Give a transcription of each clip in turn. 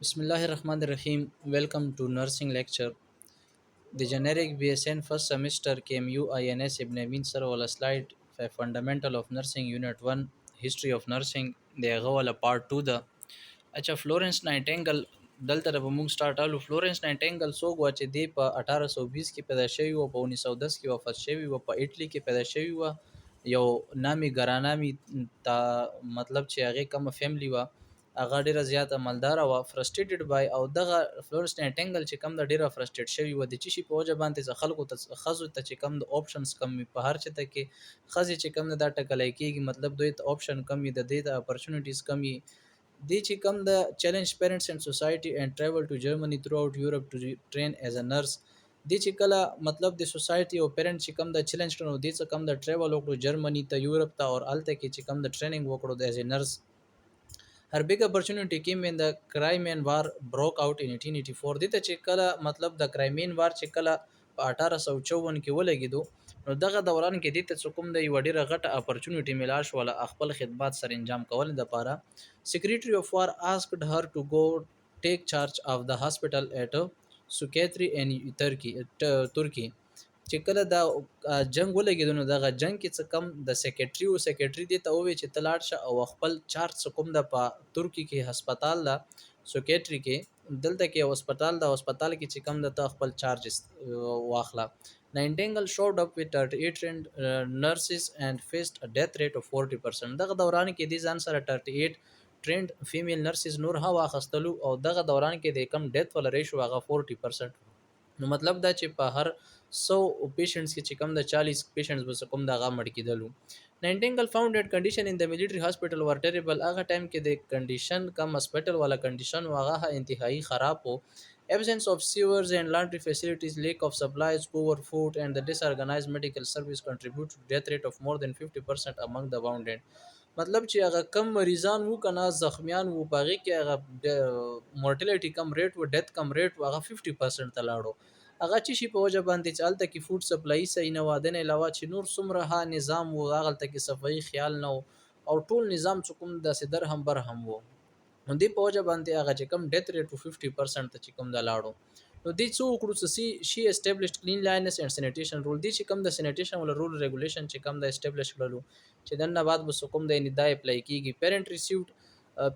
Bismillahirrahmanirrahim. Welcome to nursing lecture. The generic BSN first semester KMU INS Ibn Amin Sir wala slide fundamental of nursing unit 1 history of nursing the wala part 2 the اچھا فلورنس نایټینګل دلته به موږ سٹارټ الو فلورنس نایټینګل څوک و چې دی په 1820 کې پیدا شوی او په 1910 کې وفات شوی او په ایټلی کې پیدا شوی و یو نامي ګرانامي تا مطلب چې هغه کوم فیملی و هغه ډیره زیاته مالدار او فرستریټډ بای او دغه فلورنس نایټینګل چې کوم د ډیره فرستریټ شوی و د چی شي په وجه باندې خلکو ته خزو ته چې کوم د آپشنز کم په هر چته کې خزي چې کوم دا ټکلای کیږي مطلب دوی ته آپشن کم د دې د اپورتونټیز کم They come the challenge parents and society and travel to Germany throughout Europe to train as a nurse. دي چې کله مطلب د سوسایټي او پیرنټ چې کم د چیلنج کړو دي چې کم د ټریول وکړو جرمني ته یورپ ته او الته کې چې کم د ټریننګ وکړو د ایز ا نرس Her big opportunity came when the Crimean War broke out in 1884 دي ته چې کله مطلب د کرایمین وار چې کله په 1854 کې ولګیدو نو دغه دوران کې د ته کوم د یو ډیره غټه اپورتونټی ملاش ولا خپل خدمات سره انجام کول د پاره Secretary of War asked her to go take charge of the hospital at Suketri in Turkey چې کله دا جنگ ولګیدو نو دغه جنگ کې څه کم د سیکریټری دی ته وی چې تلاړ شه او خپل چارج کوم د په ترکی کې هسپتال دا سیکریټری کې دلته کې هسپتال کې چې کم د خپل چارجز واخلا Nightingale showed up with 38 trained nurses and faced a death rate of 40%. دغه دوران کې د ځان سره 38 trained female nurses نور ها واخستلو او دغه دوران کې د کم ډیث ول ریشو هغه 40%. نو مطلب دا چې په هر 100 پیشنټس کې چې کم د 40 پیشنټس به کوم دغه مړ کیدلو Nightingale found that condition in the military hospital were terrible هغه ټایم کې د کنډیشن کم هسپټل والا کنډیشن هغه انتهایی خراب وو absence of sewers and laundry facilities lack of supplies poor food and the disorganized medical service contribute to death rate of more than 50% among the wounded مطلب چې هغه کم مریضان وو کنه زخمیان وو پاغي کې هغه مورټیلیټي کم ریټ وو ډیث کم ریټ وو هغه 50% ته لاړو هغه چې شي په وجه باندې چالت کې فود سپلای صحیح نه واده نه علاوه چې نور څومره ها نظام وو هغه ته کې صفائی خیال نه او ټول نظام څوم د سدر هم بر هم وو نو دی په وجه باندې هغه چې کم ډیث ریټ 50% ته چې کم د لاړو نو دې څو کړو چې شي اسټابلیشډ کلین لاینس اینڈ سینیټیشن رول دي چې کم د سینیټیشن ول رول ریګولیشن چې کم د اسټابلیش کړلو چې دنه بعد به کوم د ندای اپلای کیږي پیرنټ ریسیوډ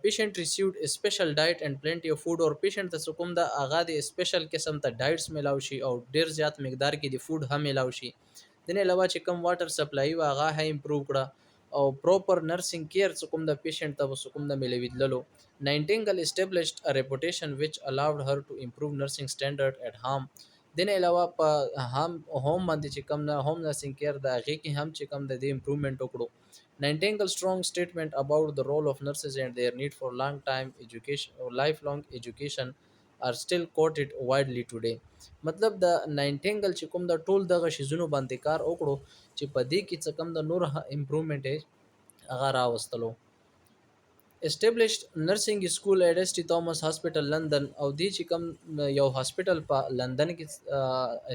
patient received a special diet and plenty of food or patient ته کوم د اغا د سپیشل قسم ته ډایټس ملاو شي او ډیر زیات مقدار کې د فود هم ملاو شي دنه علاوه چې کم واټر سپلای واغه هم امپروو کړه او پروپر نرسنګ کیر کوم د پیشنټ ته کوم د ملویدللو Nightingale established a reputation which allowed her to improve nursing standard at home دنه علاوه په هوم باندې چې کم نه هوم نرسنګ کیر د هغه کې هم چې کم د امپروومنت وکړو Nightingale's strong statement about the role of nurses and their need for long time education or lifelong education are still quoted widely today مطلب د نایټینګل چې کوم د ټول دغه شیزونو باندې کار وکړو چې په دې کې څه کم د نور امپروومنت هغه راوستلو established nursing school at St Thomas Hospital London او دی چې کوم یو هاسپټل په لندن کې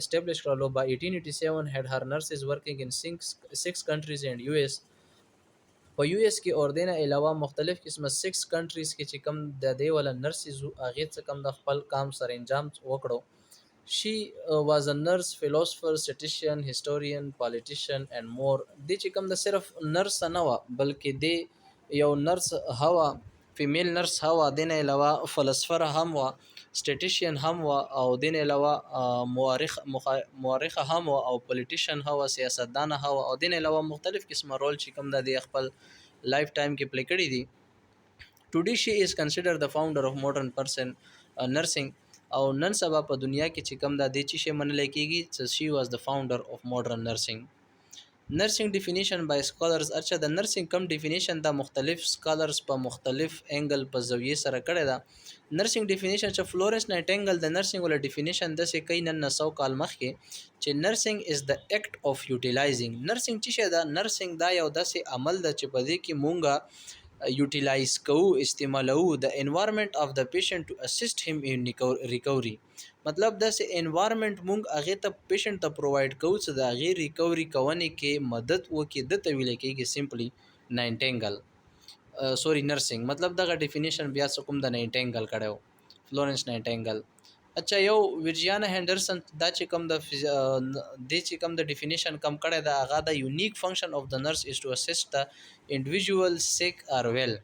establish کړلو by 1887 had her nurses working in six countries and US په یو اس کې اور دینه علاوه مختلف قسمه 6 کنټریز کې چې کوم د دی ول نرسز هغه څه کم د خپل کام سره انجام وکړو She was a nurse, philosopher, statistician, historian, politician and more. د چې کوم د صرف نرس نه و بلکې د یو نرس هوا فیمیل نرس هوا دین علاوه فلسفر هم و سټیټیشین هم و او دین علاوه مورخ هم و او پولیټیشن هوا سیاستدان هوا او دین علاوه مختلف قسمه رول چې کوم د خپل لایف ټایم کې پلی کړی دي Today she is considered the founder of modern person nursing او نن سبا په دنیا کې چې کوم د دې چې شی منل کېږي چې she was the founder of modern nursing نرسنګ ډیفینیشن بای سکالرز ارچا د نرسنګ کم ډیفینیشن د مختلف سکالرز په مختلف انګل په زاویه سره کړی دا نرسنګ ډیفینیشن چې فلورنس نایټینګل د نرسنګ ول ډیفینیشن د سې کین 900 کال مخکې چې نرسنګ از د اکټ اف یوټیلایزینګ نرسنګ چې شه دا نرسنګ دا یو داسې عمل د چې په دې کې مونږه یوټیلایز کوو استعمالو د انوایرنمنت اف د پیشنټ ټو اسیست هیم ان ریکوري مطلب د سه انوایرنمنت مونږ هغه ته پیشنټ ته پروواید کوو چې د هغه ریکوري کوونه کې مدد وکړي د تویل کېږي سمپلی نایټینګل سوري نرسنګ مطلب دغه ډیفینیشن بیا کوم د نایټینګل کړو فلورنس نایټینګل. اچھا یو ورجیانا هندرسن دا چې کوم د چې کوم د ډیفینیشن کم کړی دا هغه د یونیک فنکشن اف د نرس از ټو اسیسټ د انډیویډوال سیک اور ویل.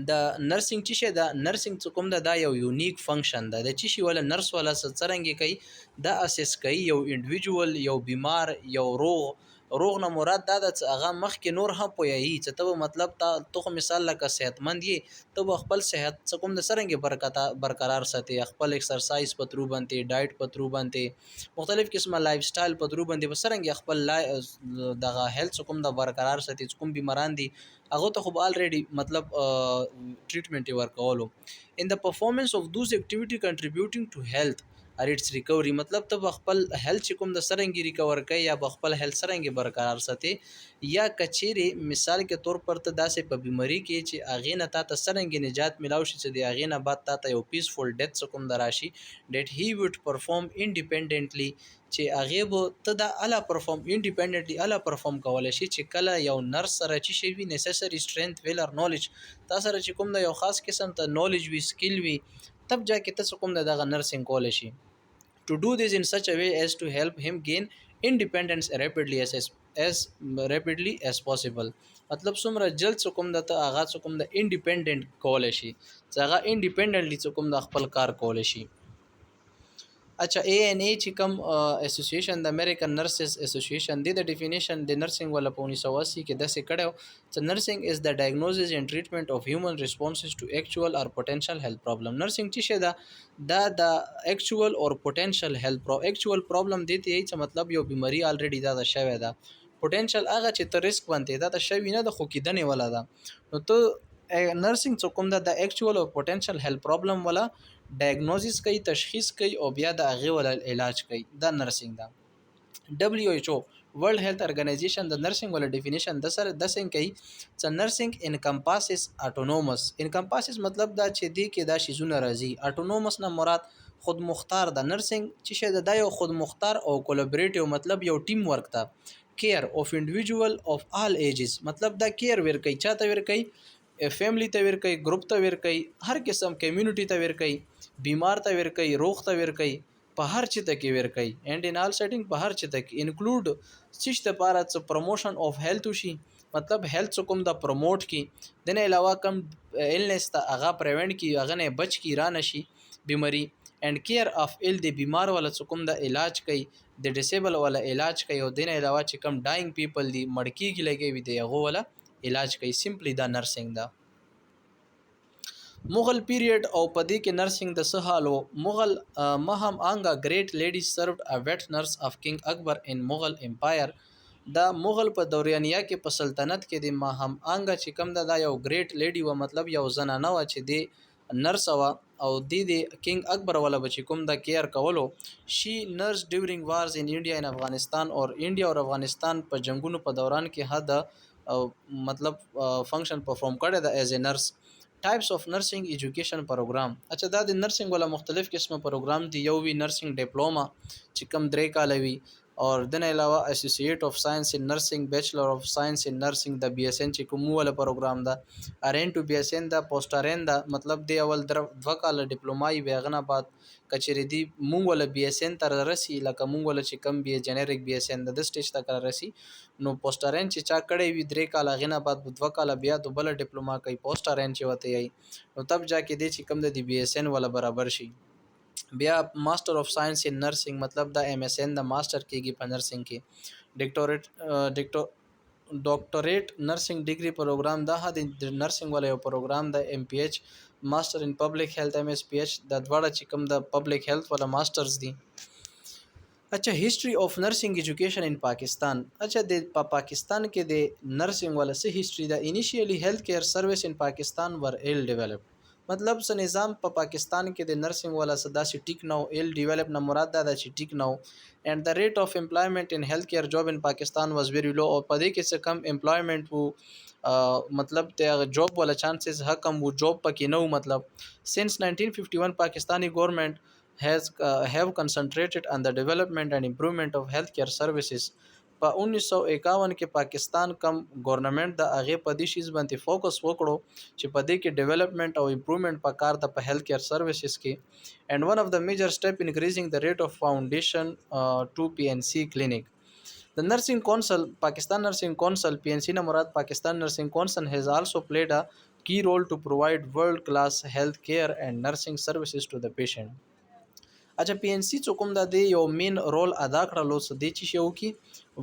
د نرسنګ چې شه د نرسنګ څه کوم دا یو یونیک فنکشن ده د چې شي ولا نرس ولا څرنګ کوي دا اساس کوي یو انډیویډوال یو بیمار یو روغ نه مراد دا د هغه مخ کې نور هم پوي چې ته مطلب ته خو مثال لکه صحتمند یې ته خپل صحت څه کوم د سرنګ برقرار ساتي خپل ایکسرسایز په ترو باندې ډایټ په ترو باندې مختلف قسمه لایف سټایل په ترو باندې بسرنګ خپل دغه هیلث کوم د برقرار ساتي کوم بیماران دي هغه ته خو الریډي مطلب ټریټمنټ ورکولو. in the performance of those activity contributing to health or its recovery مطلب ته خپل هیلث کوم د سرنګي ریکور کوي یا خپل هیلث سرنګي برقرار ساتي یا کچيري مثال کے طور پر ته داسې په بیماری کې چې اغه نه تا سرنګي نجات ملاو شي چې د اغه نه بعد تا یو پیسفول ډیث کوم دراشي that he would perform independently چې هغه به ته د الا پرفورم انډیپندنټلی الا پرفورم کولای شي چې کله یو نرس سره چې شي وی نیسسری سترنث ویل اور نالج تاسو سره چې کوم د یو خاص قسم ته نالج وی سکل وی تب جا کې تاسو کوم دغه نرسنګ کولای شي to do this in such a way as to help him gain independence as rapidly as possible. مطلب څومره جلد کوم د هغه کوم د انډیپندنت کولای شي چې هغه انډیپندنتلی کوم د خپل کار کولای شي. اچھا ANA چې کوم اسوسییشن د امریکن نرسز اسوسییشن د ډیفینیشن د نرسنګ ولا په 1980 کې د څه کړو چې نرسنګ از د ډایګنوزس اینڈ ټریټمنټ اف هیومن ریسپونسز ټو اکچوال اور پوتنشل هیلث پرابلم. نرسنګ چې شه د اکچوال اور پوتنشل هیلث اکچوال پرابلم دی چې مطلب یو بیماری الریډي دا شوی ده پوتنشل هغه چې ته ریسک باندې دا شوی نه د خو کېدنې ولا ده نو ته نرسنګ څه کوم د اکچوال او پوتنشل هیلث پرابلم ولا ډایګنوزس کوي تشخیص کوي او بیا د هغه ول علاج کوي دا نرسنګ ده. WHO ورلد هیلث ارګنایزیشن د نرسنګ ول ډیفینیشن د سره د څنګه کوي چې نرسنګ انکمپاسز اټونومس انکمپاسز مطلب دا چې دی کې دا شیزونه راځي اټونومس نه مراد خود مختار د نرسنګ چې شه د یو خود مختار او کولیبریټیو مطلب یو ټیم ورک تا کیر اف انډیویډوال اف آل ایجز مطلب دا کیر ور کوي چاته ور کوي فیملی ته ور کوي ګروپ ته ور کوي هر قسم کمیونټي ته ور کوي بیمار ته ور کوي روغ ته ور کوي په هر چی ته کې ور کوي اینڈ ان آل سیټینګ په هر چی ته کې انکلود سیش ته پاره څ پروموشن اف هیلث شي مطلب هیلث کوم د پروموټ کی دنه علاوه کم ایلنس ته هغه پریونټ کی هغه نه بچ کی را نشي بیماری اینڈ کیر اف ال د بیمار ولا کوم د علاج کوي د ډیسیبل ولا علاج کوي او دنه علاوه چې کم ډاینګ پیپل دی مړکی کی لګي وي دی هغه ولا علاج کوي سمپلی دا نرسنګ دا. مغل پیریډ او پدې کې نرسنګ د سهالو مغل مهم انګا گریټ لیډي سرved ا ویټ نرس اف کینګ اکبر ان مغل امپایر دا مغل په دورانیه کې په سلطنت کې د مهم انګا چې کوم دا یو گریټ لیډي و مطلب یو زنانه و چې دی نرس و او د کینګ اکبر ولا بچ کوم دا کیر کولو شي نرس ډیورینګ وارز ان انډیا ان افغانستان اور انډیا او افغانستان په جنگونو په دوران کې هدا مطلب فنکشن پرفارم کړی دا ایز ا نرس. ټایپس اف نرسنګ ایجوکیشن پروګرام اچھا دا د نرسنګ ولا مختلف قسمه پروګرام دی یو وی نرسنګ ډیپلوما چې کم درې کال وی اور دن علاوه اسوسییټ اف ساينس ان نرسنګ بیچلر اف ساينس ان نرسنګ د بي اس ان چې کوم ولا پروګرام دا ارین ټو بي اس ان دا پوسټرین دا مطلب دی اول دو کال ډیپلومای بیغنه بعد کچری دی مونږ ولا بي اس ان تر رسی لکه مونږ ولا چې کم بي جنریک بي اس ان د سټیج تک رسی نو پوسټرین چې چا کړی وی درې کال غنه بعد دو کال بیا دوبل ډیپلوما کوي پوسټرین چې وته ای نو تب جا کې دی چې کم د بي اس ان ولا برابر شي. بیا ماستر اف ساينس ان نرسنګ مطلب دا ایم اس ان د ماستر کېږي په نرسنګ کې ډاکټریټ نرسنګ ډیګري پروګرام دا د نرسنګ ولا یو پروګرام د ام پی ایچ ماستر ان پبلک هیلث ام اس پی ایچ د دواړه چې کوم د پبلک هیلث ولا ماسترز دي. اچھا هیسټري اف نرسنګ ایجوکیشن ان پاکستان اچھا د پاکستان کې د نرسنګ ولا څه هیسټري دا انیشیلی هیلث کیر سرویس ان پاکستان ور ایل ډیولپډ مطلب څه نظام په پاکستان کې د نرسنګ ولا صدا سی ټیک نو ایل ډیولپ نه مراد دا چې ټیک نو اینڈ د ریټ اف امپلایمنٹ ان هیلث کیر جاب ان پاکستان واز ویری لو او پدې کې څه کم امپلایمنٹ وو مطلب ته جاب ولا چانسز ها کم وو جاب پکې نو مطلب سنس 1951 پاکستانی گورنمنٹ have concentrated on the development and improvement of healthcare services په 1951 کې پاکستان کم ګورنمنت د هغې په دې شیز باندې فوکس وکړو چې په دې کې ډیولپمنٹ او امپروومنٹ په کار د په هیلث کیر سرویسز کې and one of the major step increasing the rate of foundation to PNC clinic. The Nursing Council, Pakistan Nursing Council, PNC na murad Pakistan Nursing Council has also played a key role to provide world-class health care and nursing services to the patient. اچھا پی ان سی څه کوم د یو مین رول ادا کړلو څه دی چې شو کی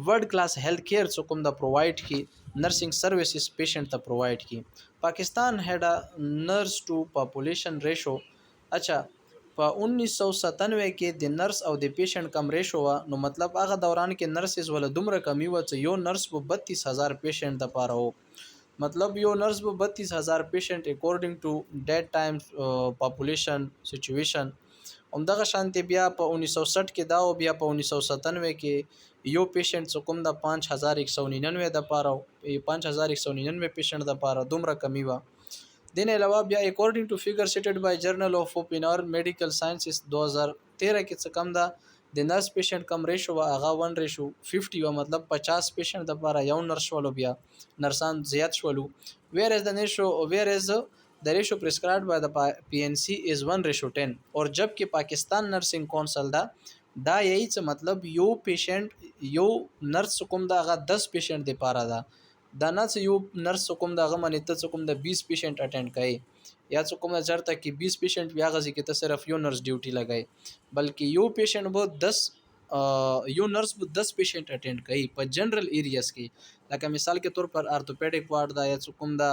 ورلد کلاس هیلث کیر څه کوم د پرووایډ کی نرسنګ سرویسز پیشنٹ ته پرووایډ کی پاکستان هډ نرس ټو پاپولیشن ریشو اچھا په 1997 کې د نرس او د پیشنٹ کم ریشو نو مطلب هغه دوران کې نرسز ول دومره کمی و چې یو نرس په 32000 پیشنٹ د پاره وو مطلب یو نرس په 32000 پیشنٹ اکورډینګ ټو ډیټ ټایم پاپولیشن سچویشن همدغه شانتي بیا په 1960 کې دا او بیا په 1997 کې یو پیشنٹ څه کوم د 5199 د پاره 5199 پیشنٹ د پاره دومره کمی و دین علاوه بیا اکورډینګ ټو فیګر سیټډ بای جرنل اف اوپینر میډیکل ساينسز 2013 کې څه کم ده د نرس پیشنٹ کم ریشو هغه 1:50 و مطلب 50 پیشنٹ د پاره یو نرس ولو بیا نرسان زیات شولو whereas the ratio prescribed by the PNC is 1:10 और जबकि Pakistan nursing council دا یہی څه مطلب یو پیشنٹ یو نرس کوم دا غا 10 پیشنٹ دی پاره دا دا نه یو نرس کوم دا غا منی ته کوم دا 20 پیشنٹ اٹینډ کړي یا څه کوم چرته کې 20 پیشنٹ بیا غزي کې ته صرف یو نرس ډیوټي لګای بلکې یو پیشنٹ بو 10 یو نرس بو 10 پیشنٹ اٹینډ کړي په جنرال ایریاز کې لکه مثال کې طور پر ارتوپیډک وارډ دا یا څه کوم دا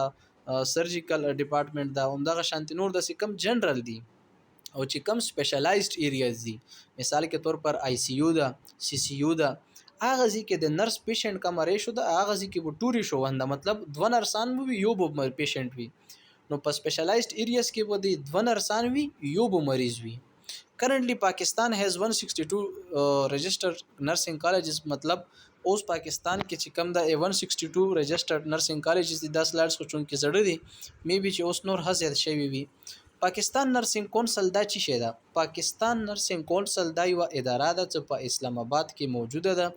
سرجیکل ډپارټمنټ دا همدغه شانتي نور د کم جنرال دي او چې کم سپیشلایزډ ایریاز دي مثال کې طور پر آی سی یو دا سی سی یو دا اغه ځکه کې د نرس پیشنٹ کم ریشو دا اغه ځکه کې ټوري شو ونده مطلب دو نرسان وي یو به پیشنٹ وي نو په سپیشلایزډ ایریاز کې به د دو نرسان وي یو به مریض وي currently Pakistan has 162 registered nursing colleges مطلب اوس پاکستان کې چې کم د 162 registered nursing colleges د 10 لارډس خو چون کې زړه دي مې به چې اوس نور هزيات شوی وي پاکستان نرسنګ کونسل دا چی شه ده پاکستان نرسنګ کونسل دا یو اداره ده چې په اسلام آباد کې موجوده ده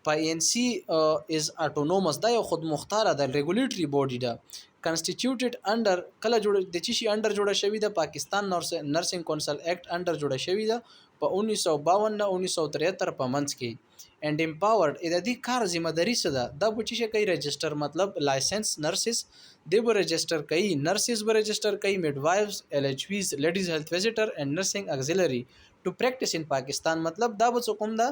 په ان سی از اټونومس دا یو خود مختاره ده ریګولیټری باډي ده constituted under کله جوړ د چی شي انډر جوړه شوی ده پاکستان نرسنګ کونسل ایکټ انډر جوړه شوی ده په 1952 نه 1973 په منځ کې and empowered د دې کار ذمہ داری څه ده دا به چې کوي رجستر مطلب لایسنس نرسز دی به رجستر کوي نرسز به رجستر کوي میډوایفز ال ایچ ویز لیډیز هیلث وزټر اینڈ نرسنګ اگزیلری ټو پریکټیس ان پاکستان مطلب دا به کوم دا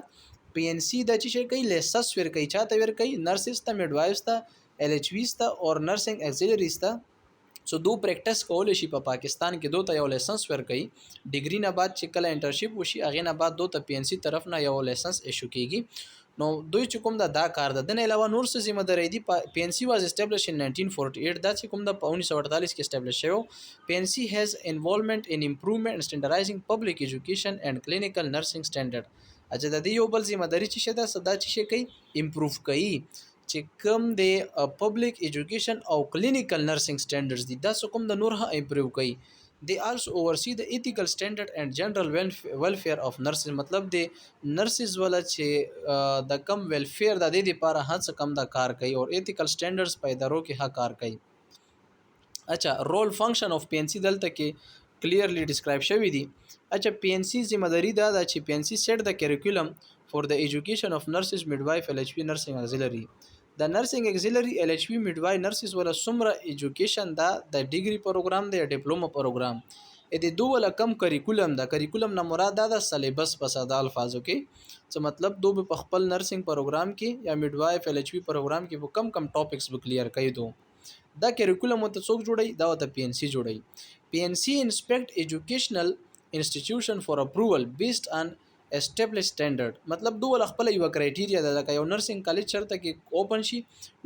پی ان سی د چې کوي لیسنس ور کوي چاته ور کوي نرسز ته میډوایفز ته ال ایچ ویز ته او نرسنګ اگزیلریز ته سو دو پریکټیس کول شي په پاکستان کې دوه یو لایسنس ورکړي ډیګری نه بعد چې کله انټرشپ وشي اغه نه بعد دوه پی ان سی طرف نه یو لایسنس ایشو کیږي نو دوی چې کوم دا کار ده د علاوه نور څه ذمہ داری دي پی ان سی واز اسټابلیش ان 1948 دا چې کوم د 1948 کې اسټابلیش شو پی ان سی هاز انوالومنت ان امپروومنت سټانډرایزینګ پبلک ایجوکیشن اینڈ کلینیکل نرسنګ سټانډرډ اجازه د دې یو بل ذمہ داری چې شته صدا چې کوي امپروو کوي چې کوم د پبلک ایجوکیشن او کلینیکل نرسنګ سټانډرډز دي دا کوم د نور امپروو کوي they also oversee the ethical standard and general welfare of nurses مطلب د نرسز ولا چې د کم ویلفیر د دې لپاره هڅه کم د کار کوي او ethical standards په ادارو کې ها کار کوي اچھا رول فنکشن اف پی ان سی دلته کې کلیرلی ډیسکرایب شوی دی اچھا پی ان سی ذمہ داری دا چې پی ان سی سیټ د کریکولم فور د ایجوکیشن اف نرسز میډوایف ال ایچ پی نرسنګ اگزیلری د نرسنګ اگزیلری ال ایچ پی میډوای نرسز ولا سمره ایجوکیشن دا د ډیګری پروګرام دی ډیپلوما پروګرام ا دې دوه ولا کم کریکولم دا کریکولم نه مراد دا د سلیبس په ساده الفاظو کې څه مطلب دوه په خپل نرسنګ پروګرام کې یا میډوایف ال ایچ پی پروګرام کې په کم ټاپکس به کلیر کوي دا کریکولم ته څوک جوړي دا ته پی ان سی جوړي پی ان سی انسپیکټ ایجوکیشنل انسټیټیوشن فور اپروول بیسډ ان established standard مطلب دوه خپل یو کرایټیریا ده لکه یو نرسنګ کالج چرته کې اوپن شي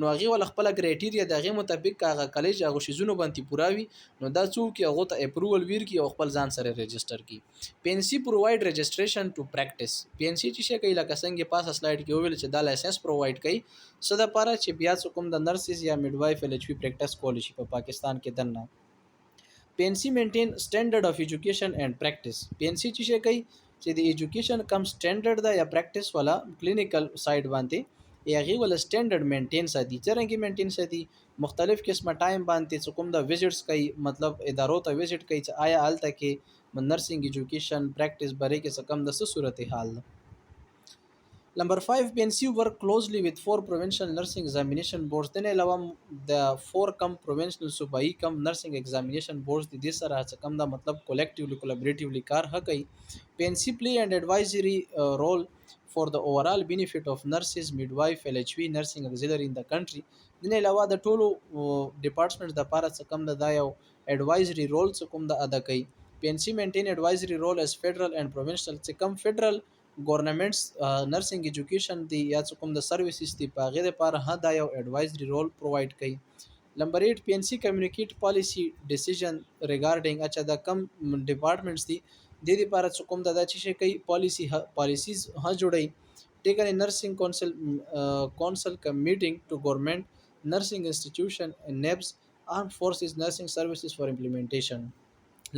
نو هغه ول خپل کرایټیریا دغه مطابق هغه کالج هغه شیزونه باندې پوراوي نو دا څوک هغه ته اپروول ویر کی او خپل ځان سره ريجستره کی پی ان سی پرووايډ رجسټریشن ټو پریکټیس پی ان سی چې کوي لکه څنګه پاس سلایډ کې ویل چې دا لایسنس پرووايډ کوي صدا پاره چې بیا کوم د نرسز یا میډوایف ال ایچ پی پریکټیس کول شي په پاکستان کې دنه پی ان سی مینټین سټانډرډ اف ایجوکیشن اینڈ پریکټیس پی ان سی چې کوي چې د ایجوکیشن کم سټانډرډ دا یا پریکټیس والا کلینیکل سایډ باندې یا هغې ول سټینډرډ مینټین ساتي څرنګه مینټین ساتي مختلف قسمه ټایم باندې څه کوم د وزټس کوي مطلب ادارو ته وزټ کوي چې آیا هلته کې نرسنګ ایجوکیشن پریکټس بری کې څه کم د څه صورتحال ده. Number 5, PNC work closely with 4 provincial nursing examination boards. Then allow the 4 provincial सूबाई nursing examination boards the this are څه کم دا مطلب collectively collaboratively کار کوي. PNC play an advisory role for the overall benefit of nurses, midwife, LHV, nursing auxiliary in the country. Then علاوه د ټولو departments د لپاره څه کم دا یو advisory role څه کوم د ادا کوي. PNC maintain advisory role as federal and provincial څه کم federal ګورنمنټس نرسنګ ایجوکیشن دی یا څه کوم د سرویسز دی په هغې لپاره هم دا یو ایډوایزري رول پرووایډ کوي. نمبر 8 پی ان سی کمیونیکیټ پالیسی ډیسیژن ریګارډینګ اچھا دا کم ډپارټمنټس دي د دې لپاره څه کوم دا چې شي کوي پالیسیز ها جوړي ټیکن نرسنګ کونسل میټینګ ټو ګورنمنٹ نرسنګ انسټیټیوشن نیبس armed forces nursing services for implementation.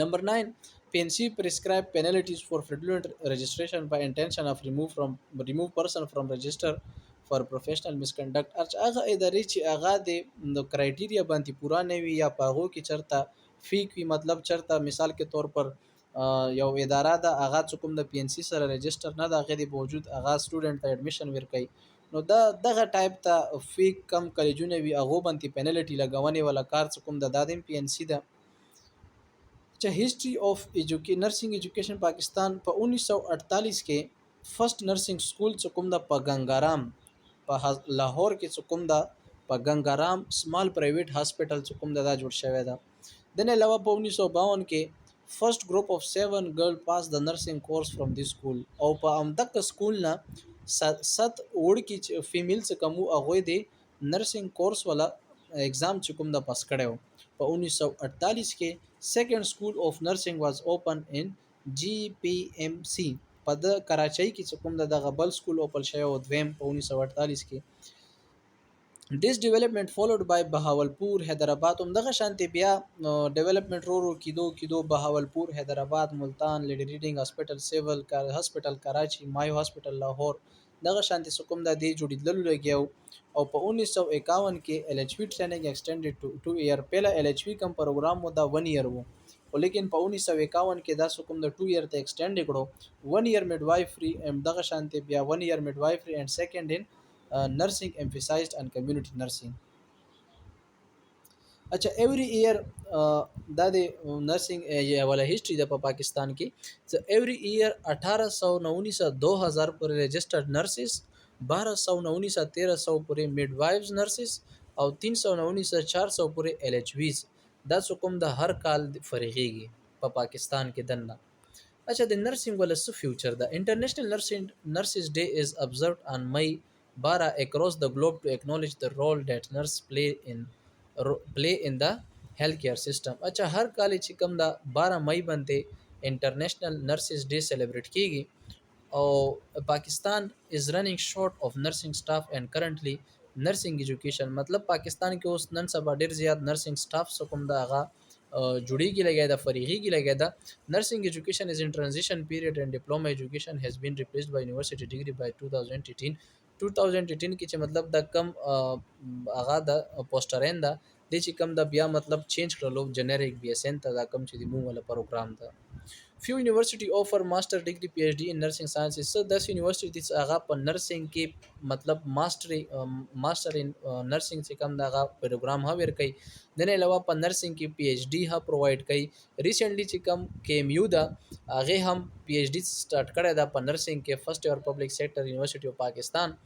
Number 9, PNC prescribe penalties for fraudulent registration by intention of remove person from register for professional misconduct. هغه ادارې چې هغه د کرایټیریا باندې پوره نه وي یا په هغو کې چرته فیک وي مطلب چرته مثال کې طور پر یو اداره ده هغه څه کوم د پی ان سی سره رجسټر نه ده هغې د باوجود هغه سټوډنټ ته ایډمیشن ورکوي نو دا دغه ټایپ ته فیک کم کالجونه وي هغو باندې پینلټي لګونې والا کار څه کوم د دادم پی ان سی ده. History of nursing education Pakistan په 1948 کې فرست نرسنګ سکول چې کوم د په ګنگارام په لاهور کې چې کوم د په ګنگارام سمال پرایویټ هاسپټل چې کوم د جوړ شوی ده. د نه علاوه په 1952 کې فرست ګروپ اف 7 ګرل پاس د نرسنګ کورس فرام دی سکول او په امدک سکول نه 7 وړ کې فیمیل څخه کوم هغه دی نرسنګ کورس والا एग्जाम چې کوم د پاس کړو په 1948 کې سیکنډ سکول اف نرسنګ واز اوپن ان جی پی ایم سی په د کراچۍ کې چې کوم د غبل سکول اوپن شوی او دویم په 1948 کې. This development followed by بهاولپور حیدرآباد هم دغه شانتي بیا ډیولپمنٹ رو کیدو بهاولپور حیدرآباد ملتان لیډی ریډینګ هاسپټل سیول هاسپټل کراچي مایو هاسپټل لاهور دغه شانتي سکوم د دې جوړیدلو لګیاو او په 1951 کې ایل ایچ وی ټریننګ ایکسټینډډ ټو 2 ایئر پهلا ایل ایچ وی کم پروګرام مو دا 1 ایئر وو خو لیکن په 1951 کې دا سکوم د 2 ایئر ته ایکسټینډ کړو 1 ایئر میډوایفری ام دغه شانتي بیا 1 ایئر میډوایفری اینڈ سیکنډ ان nursing emphasized on community nursing. अच्छा every year دا د نرسنګ والا هیستوري د په پاکستان کې چې every year 1819 से 2000 پر رجسٹرڈ نرسز 1219 से 1300 پر میډوایفز نرسز او 319 سے 400 پر ایل ایچ ویز دا څوک د هر کال فارغيږي په پاکستان کې دنه. अच्छा د نرسنګ ولا څه فیوچر ده انټرنیشنل nurses day is observed on May 12 across the globe to acknowledge the role that nurses play in the healthcare system. अच्छा हर کال چې کوم دا 12 مئی باندې انټرنیشنل نرسز ډے سلیبریټ کیږي او پاکستان is running short of nursing staff and currently nursing education مطلب پاکستان کې اوس نن سبا ډیر زیات نرسنګ سټاف سکوم دا هغه جوړیږي لګیا دا فریغيږي لګیا دا nursing education is in transition period and diploma education has been replaced by university degree by 2018 کې چې مطلب د کم هغه د پوسټرین دا د چې کم د بیا مطلب چینج کړلو جنریک بی اس ان ته دا کم چې د مو ولا پروګرام ده. few university offer master degree PhD in nursing sciences so this university هغه په نرسنګ کې مطلب ماستر ان نرسنګ چې کم دا هغه پروګرام ها ور کوي د نه علاوه په نرسنګ کې پی ایچ ډی ها پرووایډ کوي ریسنټلی چې کم کې ایم یو دا هغه هم پی ایچ ډی سٹارټ کړی دا په نرسنګ کې فرست ایئر پبلک سیکټر یونیورسيټي اف پاکستان.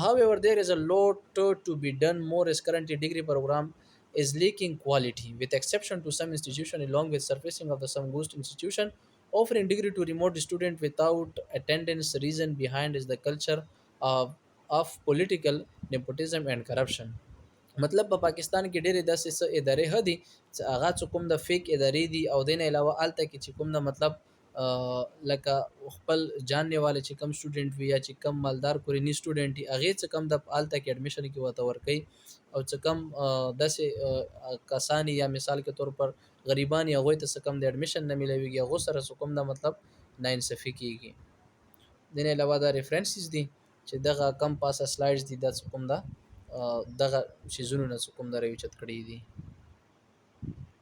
However, there is a lot to be done more as current degree program is lacking quality with exception to some institution along with surfacing of the some ghost institution offering degree to remote student without attendance. Reason behind is the culture of political nepotism and corruption. مطلب په پاکستان کې ډېرې داسې ادارې هدي چې هغه کوم د فیک ادارې دي او دین علاوه الته کې چې کوم د مطلب لکه خپل جاننے والے چې کم سټوډنټ وي یا چې کم مالدار کورنی سټوډنټ هغه څه کم د الته کې اډمیشن کې وته ور کوي او څه کم داسې کسانی یا مثال کے طور پر غریبان یا غوي ته څه کم د اډمیشن نه ملويږي هغه سره څه کم د مطلب ناانصافي کیږي. دین علاوه دا ریفرنسز دي چې دغه کم پاسه سلایډز دي دا څه کوم ده دغه سیزونو نه څه کوم دا راوچت کړي دي.